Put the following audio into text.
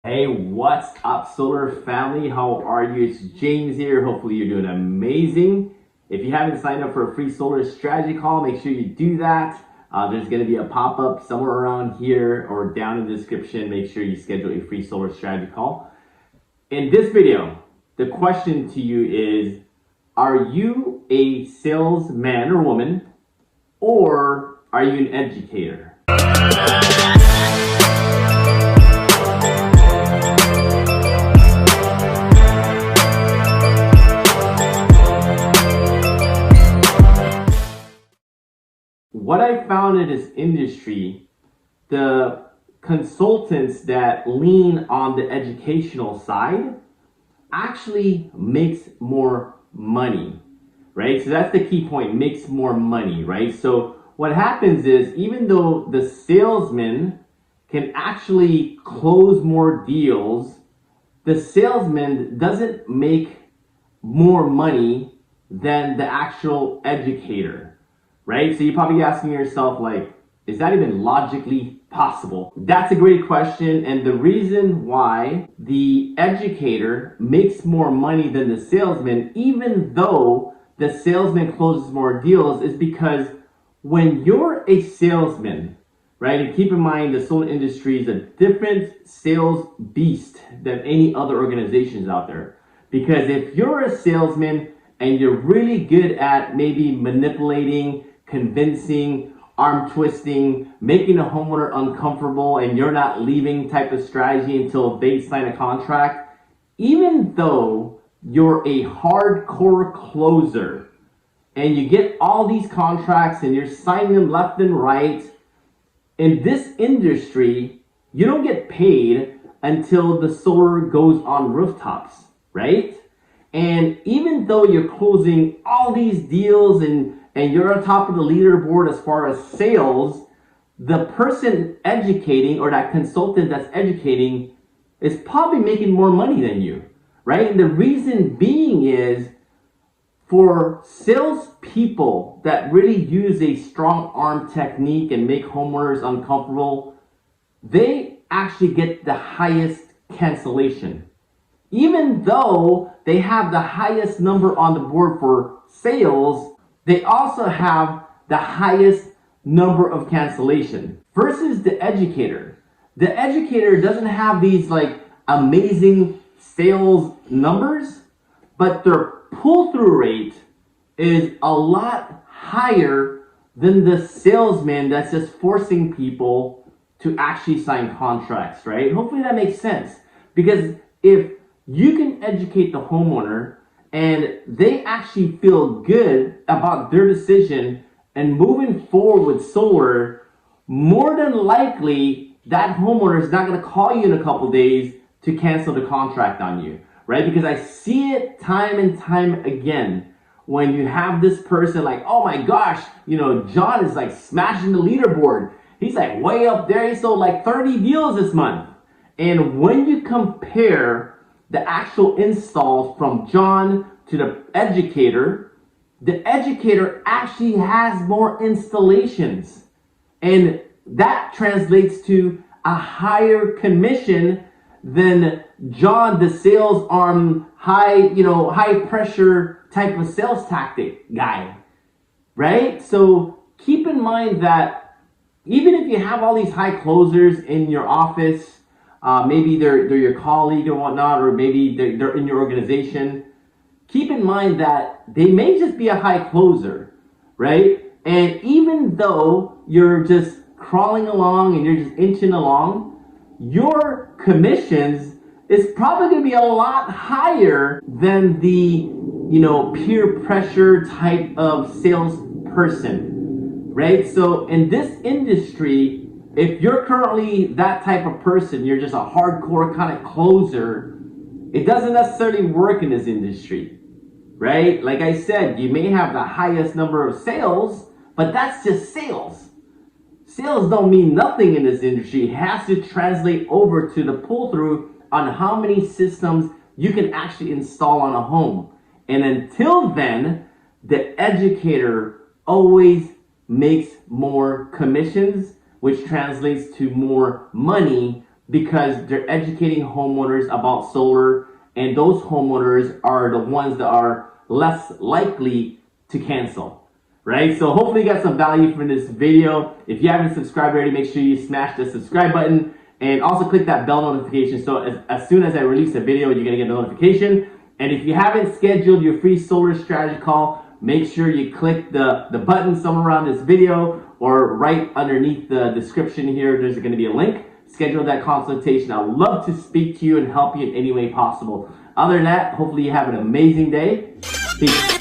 Hey, what's up, Solar family? How are you? It's James here. Hopefully, you're doing amazing. If you haven't signed up for a free solar strategy call, make sure you do that. There's going to be a pop up somewhere around here or down in the description. Make sure you schedule a free solar strategy call. In this video, the question to you is: are you a salesman or woman, or are you an educator? What I found in this industry, the consultants that lean on the educational side actually makes more money, right? So that's the key point, makes more money, right? So what happens is, even though the salesman can actually close more deals, the salesman doesn't make more money than the actual educator, right? So you're probably asking yourself, like, is that even logically possible? That's a great question. And the reason why the educator makes more money than the salesman, even though the salesman closes more deals, is because when you're a salesman, right? And keep in mind, the solar industry is a different sales beast than any other organizations out there. Because if you're a salesman and you're really good at maybe manipulating, convincing, arm twisting, making a homeowner uncomfortable, and you're not leaving type of strategy until they sign a contract, even though you're a hardcore closer and you get all these contracts and you're signing them left and right, in this industry, you don't get paid until the solar goes on rooftops, right? And even though you're closing all these deals and you're on top of the leaderboard as far as sales, the person educating or that consultant that's educating is probably making more money than you, right? And the reason being is, for salespeople that really use a strong arm technique and make homeowners uncomfortable, they actually get the highest cancellation. Even though they have the highest number on the board for sales, they also have the highest number of cancellation versus the educator. The educator doesn't have these like amazing sales numbers, but their pull-through rate is a lot higher than the salesman that's just forcing people to actually sign contracts, right? Hopefully that makes sense. Because if you can educate the homeowner and they actually feel good about their decision and moving forward with solar, more than likely that homeowner is not going to call you in a couple days to cancel the contract on you, right? Because I see it time and time again when you have this person like, oh my gosh, John is like smashing the leaderboard. He's like way up there. He sold like 30 deals this month. And when you compare the actual installs from John to the educator actually has more installations. And that translates to a higher commission than John, the sales arm, high pressure type of sales tactic guy, right? So keep in mind that even if you have all these high closers in your office, maybe they're your colleague or whatnot, or maybe they're in your organization, keep in mind that they may just be a high closer, right? And even though you're just crawling along and you're just inching along, your commissions is probably going to be a lot higher than the peer pressure type of salesperson, right? So in this industry, if you're currently that type of person, you're just a hardcore kind of closer, it doesn't necessarily work in this industry, right? Like I said, you may have the highest number of sales, but that's just sales. Sales don't mean nothing in this industry. It has to translate over to the pull-through on how many systems you can actually install on a home. And until then, the educator always makes more commissions, which translates to more money because they're educating homeowners about solar, and those homeowners are the ones that are less likely to cancel, right? So hopefully you got some value from this video. If you haven't subscribed already, make sure you smash the subscribe button and also click that bell notification so as soon as I release a video, you're gonna get a notification. And if you haven't scheduled your free solar strategy call, make sure you click the button somewhere around this video or right underneath the description here. There's going to be a link. Schedule that consultation. I'd love to speak to you and help you in any way possible. Other than that, hopefully you have an amazing day. Peace.